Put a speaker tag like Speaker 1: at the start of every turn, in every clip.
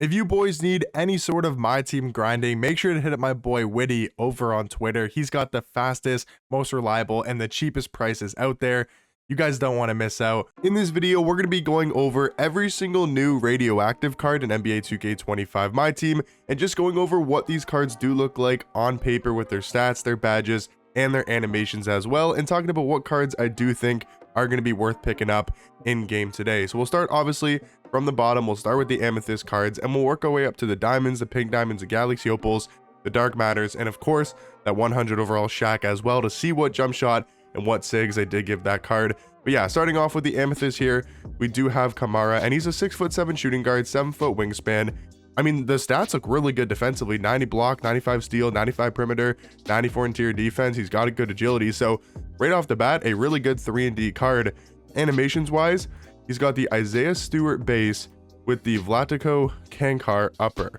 Speaker 1: If you boys need any sort of my team grinding, make sure to hit up my boy Witty over on Twitter. He's got the fastest, most reliable, and the cheapest prices out there. You guys don't want to miss out. In this video, we're going to be going over every single new Radioactive card in NBA 2K25 My Team, and just going over what these cards do look like on paper with their stats, their badges, and their animations as well, and talking about what cards I do think are going to be worth picking up in game today. So we'll start obviously from the bottom. We'll start with the Amethyst cards, and we'll work our way up to the diamonds, the pink diamonds, the galaxy opals, the dark matters, and of course that 100 overall Shaq as well, to see what jump shot and what sigs I did give that card. But yeah, starting off with the Amethyst here, we do have Kamara, and he's a 6'7" shooting guard, 7-foot wingspan. I mean, the stats look really good defensively. 90 block, 95 steal, 95 perimeter, 94 interior defense. He's got a good agility. So right off the bat, a really good 3-and-D card. Animations wise, he's got the Isaiah Stewart base with the Vlatko Kankar upper.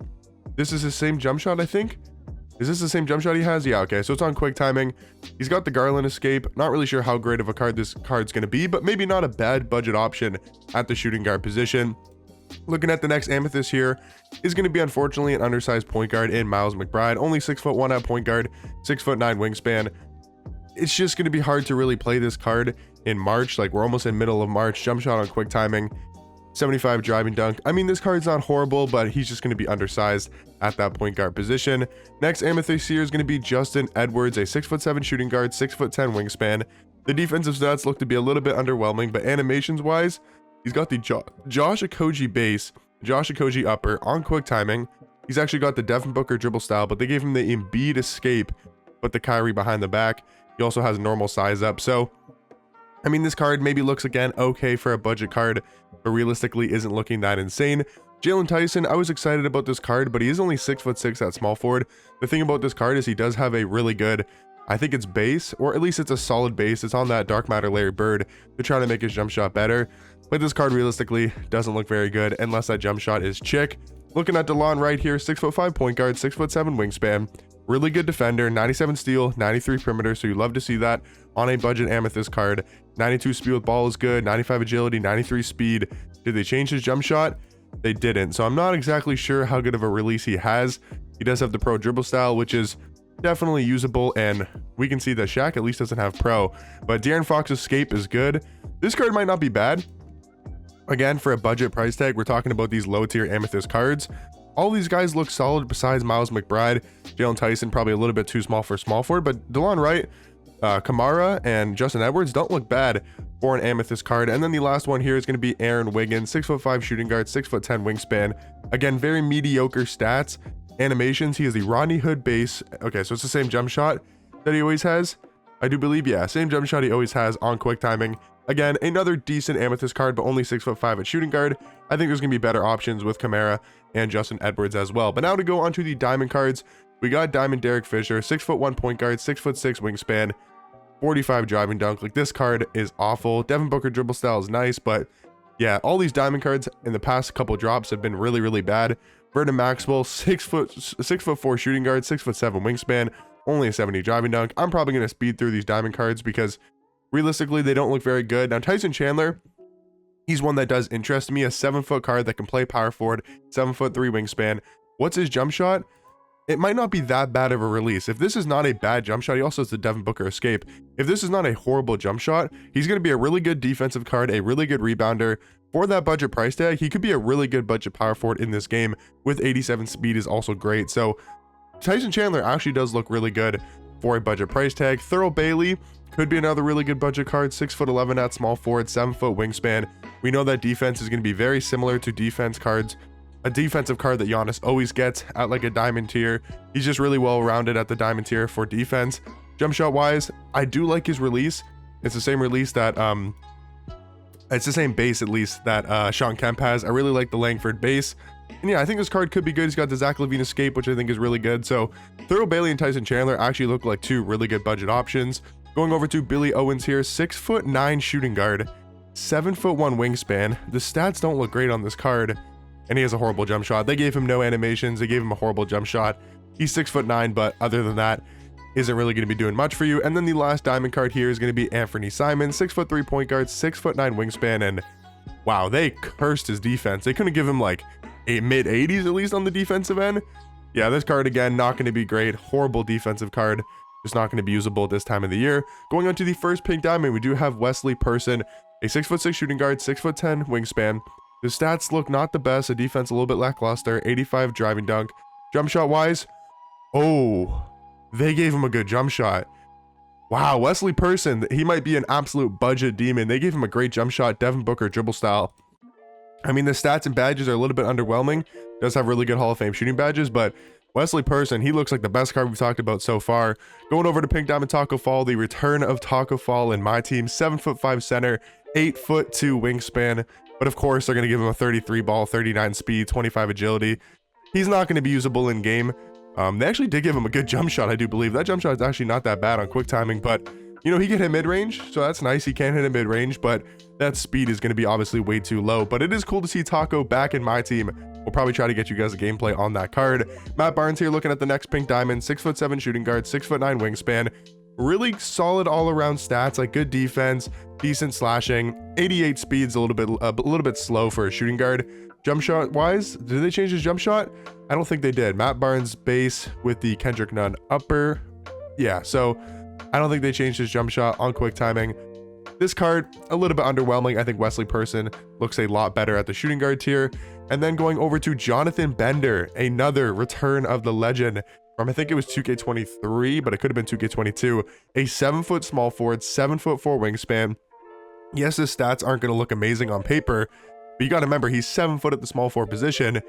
Speaker 1: This is his same jump shot, I think. Is this the same jump shot he has? Yeah, okay, so it's on quick timing. He's got the Garland escape. Not really sure how great of a card this card's going to be, but maybe not a bad budget option at the shooting guard position. Looking at the next Amethyst here is going to be unfortunately an undersized point guard in Miles McBride. Only 6'1" at point guard, 6'9" wingspan. It's just going to be hard to really play this card in March. Like, we're almost in middle of March. Jump shot on quick timing, 75 driving dunk. I mean, this card's not horrible, but he's just going to be undersized at that point guard position. Next Amethyst here is going to be Justin Edwards, a 6'7" shooting guard, 6'10" wingspan. The defensive stats look to be a little bit underwhelming, but animations wise, he's got the Josh Okogie base, Josh Okogie upper on quick timing. He's actually got the Devin Booker dribble style, but they gave him the Embiid escape, but the Kyrie behind the back. He also has a normal size up. So, I mean, this card maybe looks, again, okay for a budget card, but realistically isn't looking that insane. Jalen Tyson, I was excited about this card, but he is only 6'6" at small forward. The thing about this card is he does have a really good, I think it's base, or at least it's a solid base. It's on that dark matter Larry Bird to try to make his jump shot better. But this card realistically doesn't look very good unless that jump shot is chick. Looking at DeLon right here, 6'5" point guard, 6'7" wingspan. Really good defender, 97 steal, 93 perimeter, so you love to see that on a budget Amethyst card. 92 speed with ball is good, 95 agility, 93 speed. Did they change his jump shot? They didn't, so I'm not exactly sure how good of a release he has. He does have the pro dribble style, which is definitely usable, and we can see that Shaq at least doesn't have pro. But De'Aaron Fox's escape is good. This card might not be bad. Again, for a budget price tag, we're talking about these low tier Amethyst cards. All these guys look solid besides Miles McBride. Jalen Tyson probably a little bit too small for small forward, but DeLon Wright, Kamara, and Justin Edwards don't look bad for an Amethyst card. And then the last one here is going to be Aaron Wiggins, 6'5" shooting guard, 6'10" wingspan. Again, very mediocre stats. Animations, he has the Rodney Hood base. Okay, so it's the same jump shot that he always has, I do believe. Yeah, same jump shot he always has on quick timing. Again, another decent Amethyst card, but only 6'5" at shooting guard. I think there's going to be better options with Kamara and Justin Edwards as well. But now to go on to the diamond cards, we got Diamond Derek Fisher, 6'1" point guard, 6'6" wingspan, 45 driving dunk. Like, this card is awful. Devin Booker dribble style is nice, but yeah, all these diamond cards in the past couple drops have been really, really bad. Vernon Maxwell, 6'4" shooting guard, 6'7" wingspan, only a 70 driving dunk. I'm probably going to speed through these diamond cards because realistically, they don't look very good. Now, Tyson Chandler, he's one that does interest me. A 7-foot card that can play power forward, 7'3" wingspan. What's his jump shot? It might not be that bad of a release. If this is not a bad jump shot, he also has the Devin Booker escape. If this is not a horrible jump shot, he's going to be a really good defensive card, a really good rebounder. For that budget price tag, he could be a really good budget power forward in this game with 87 speed is also great. So Tyson Chandler actually does look really good for a budget price tag. Thurl Bailey could be another really good budget card, 6'11" at small forward, 7-foot wingspan. We know that defense is going to be very similar to defense cards, a defensive card that Giannis always gets at like a diamond tier. He's just really well rounded at the diamond tier for defense. Jump shot wise, I do like his release. It's the same release that it's the same base at least that Sean Kemp has. I really like the Langford base. And yeah, I think this card could be good. He's got the Zach LaVine escape, which I think is really good. So Thurl Bailey and Tyson Chandler actually look like two really good budget options. Going over to Billy Owens here, 6'9" shooting guard, 7'1" wingspan. The stats don't look great on this card, and he has a horrible jump shot. They gave him no animations. They gave him a horrible jump shot. He's 6'9", but other than that, isn't really going to be doing much for you. And then the last diamond card here is going to be Anthony Simon, 6'3" point guard, 6'9" wingspan, and wow, they cursed his defense. They couldn't give him like a mid 80s at least on the defensive end. Yeah, this card again, not going to be great. Horrible defensive card. Just not going to be usable at this time of the year. Going on to the first pink diamond, we do have Wesley Person, a 6'6" shooting guard, 6'10" wingspan. The stats look not the best. The defense a little bit lackluster. 85 driving dunk. Jump shot wise, oh, they gave him a good jump shot. Wow, Wesley Person, he might be an absolute budget demon. They gave him a great jump shot, Devin Booker dribble style. I mean, the stats and badges are a little bit underwhelming. Does have really good Hall of Fame shooting badges, but Wesley Person, he looks like the best card we've talked about so far. Going over to Pink Diamond Taco Fall, the return of Taco Fall in my team. 7'5" center, 8'2" wingspan. But of course, they're going to give him a 33 ball, 39 speed, 25 agility. He's not going to be usable in game. They actually did give him a good jump shot, I do believe. That jump shot is actually not that bad on quick timing, but you know, he can hit mid-range, so that's nice. He can hit it mid-range, but that speed is going to be obviously way too low. But it is cool to see Taco back in my team. We'll probably try to get you guys a gameplay on that card. Matt Barnes here looking at the next pink diamond. 6'7" shooting guard, 6'9" wingspan. Really solid all-around stats, like good defense, decent slashing. 88 speed's a little bit slow for a shooting guard. Jump shot wise, did they change his jump shot? I don't think they did. Matt Barnes base with the Kendrick Nunn upper. Yeah, so I don't think they changed his jump shot on quick timing. This card, a little bit underwhelming. I think Wesley Person looks a lot better at the shooting guard tier. And then going over to Jonathan Bender, another return of the legend from, I think it was 2K23, but it could have been 2K22. A 7-foot small forward, 7'4" wingspan. Yes, his stats aren't going to look amazing on paper, but you got to remember, he's 7 foot at the small forward position.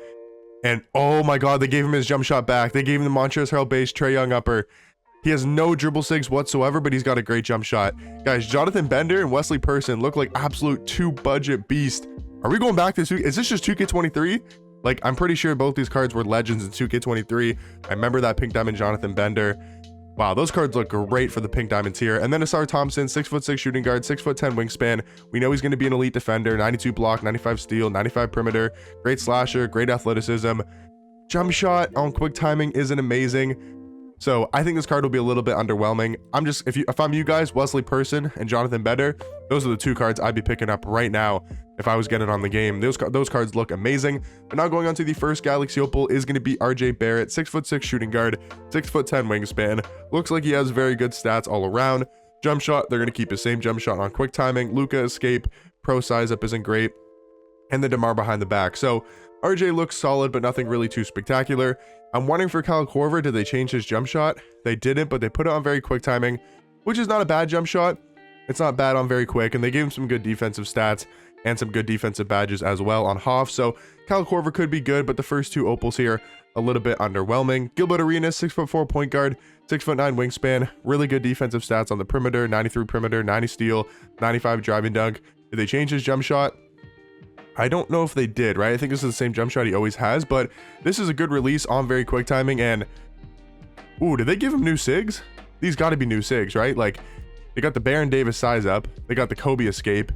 Speaker 1: And oh my God, they gave him his jump shot back. They gave him the Montrezl Harrell base, Trae Young upper. He has no dribble sigs whatsoever, but he's got a great jump shot. Guys, Jonathan Bender and Wesley Person look like absolute two budget beasts. Are we going back to is this just 2K23? Like, I'm pretty sure both these cards were legends in 2K23. I remember that pink diamond Jonathan Bender. Wow, those cards look great for the pink diamond tier. And then Asar Thompson, 6'6" shooting guard, 6'10" wingspan. We know he's going to be an elite defender, 92 block, 95 steal, 95 perimeter, great slasher, great athleticism. Jump shot on quick timing isn't amazing. So I think this card will be a little bit underwhelming. If I'm you guys, Wesley Person and Jonathan Bender, those are the two cards I'd be picking up right now if I was getting on the game. Those cards look amazing. But now going on to the first Galaxy Opal is going to be RJ Barrett, 6'6" shooting guard, 6'10" wingspan. Looks like he has very good stats all around. Jump shot, they're going to keep the same jump shot on quick timing. Luka escape, pro size up isn't great, and the DeMar behind the back. So RJ looks solid, but nothing really too spectacular. I'm wondering for Kyle Korver, did they change his jump shot? They didn't, but they put it on very quick timing, which is not a bad jump shot. It's not bad on very quick, and they gave him some good defensive stats and some good defensive badges as well on Hoff. So Kyle Korver could be good, but the first two opals here, a little bit underwhelming. Gilbert Arenas, 6'4" point guard, 6'9" wingspan, really good defensive stats on the perimeter, 93 perimeter, 90 steal, 95 driving dunk. Did they change his jump shot? I don't know if they did, right? I think this is the same jump shot he always has, but this is a good release on very quick timing. And ooh, did they give him new sigs? These got to be new sigs, right? Like, they got the Baron Davis size up, they got the Kobe escape,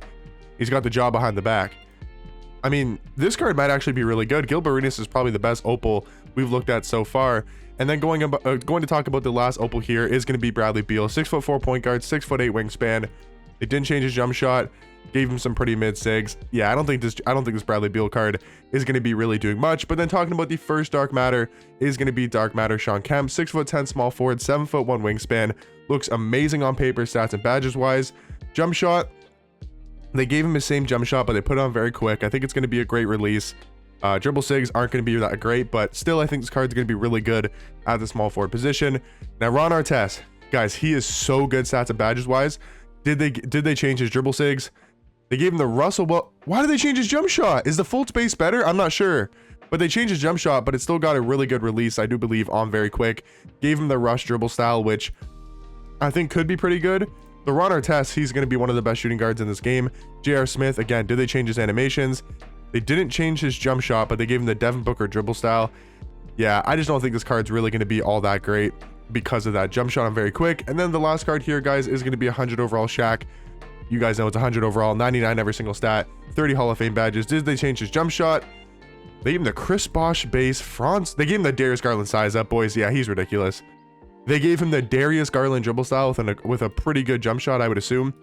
Speaker 1: he's got the jaw behind the back. I mean, this card might actually be really good. Gilbert Arenas is probably the best opal we've looked at so far. And then going to talk about the last opal here is going to be Bradley Beal, 6'4" point guard, 6'8" wingspan. They didn't change his jump shot. Gave him some pretty mid sigs. Yeah, I don't think this Bradley Beal card is going to be really doing much. But then talking about the first Dark Matter is going to be Dark Matter Sean Kemp, 6'10" small forward, 7'1" wingspan. Looks amazing on paper, stats and badges wise. Jump shot, they gave him his same jump shot, but they put it on very quick. I think it's going to be a great release. Dribble sigs aren't going to be that great, but still I think this card's going to be really good at the small forward position. Now Ron Artest, guys, he is so good stats and badges wise. Did they change his dribble sigs? They gave him the Russell. Well, why did they change his jump shot? Is the Fultz base better? I'm not sure. But they changed his jump shot, but it still got a really good release, I do believe, on very quick. Gave him the rush dribble style, which I think could be pretty good. The Ron Artest, he's going to be one of the best shooting guards in this game. J.R. Smith, again, did they change his animations? They didn't change his jump shot, but they gave him the Devin Booker dribble style. Yeah, I just don't think this card's really going to be all that great because of that jump shot on very quick. And then the last card here, guys, is going to be 100 overall Shaq. You guys know it's 100 overall, 99 every single stat, 30 Hall of Fame badges. Did they change his jump shot? They gave him the Chris Bosh base, Franz. They gave him the Darius Garland size up, boys. Yeah, he's ridiculous. They gave him the Darius Garland dribble style with a pretty good jump shot, I would assume.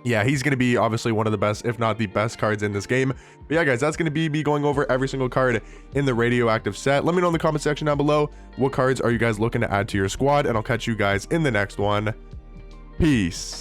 Speaker 1: Yeah, he's going to be obviously one of the best, if not the best cards in this game. But yeah, guys, that's going to be me going over every single card in the Radioactive set. Let me know in the comment section down below, what cards are you guys looking to add to your squad? And I'll catch you guys in the next one. Peace.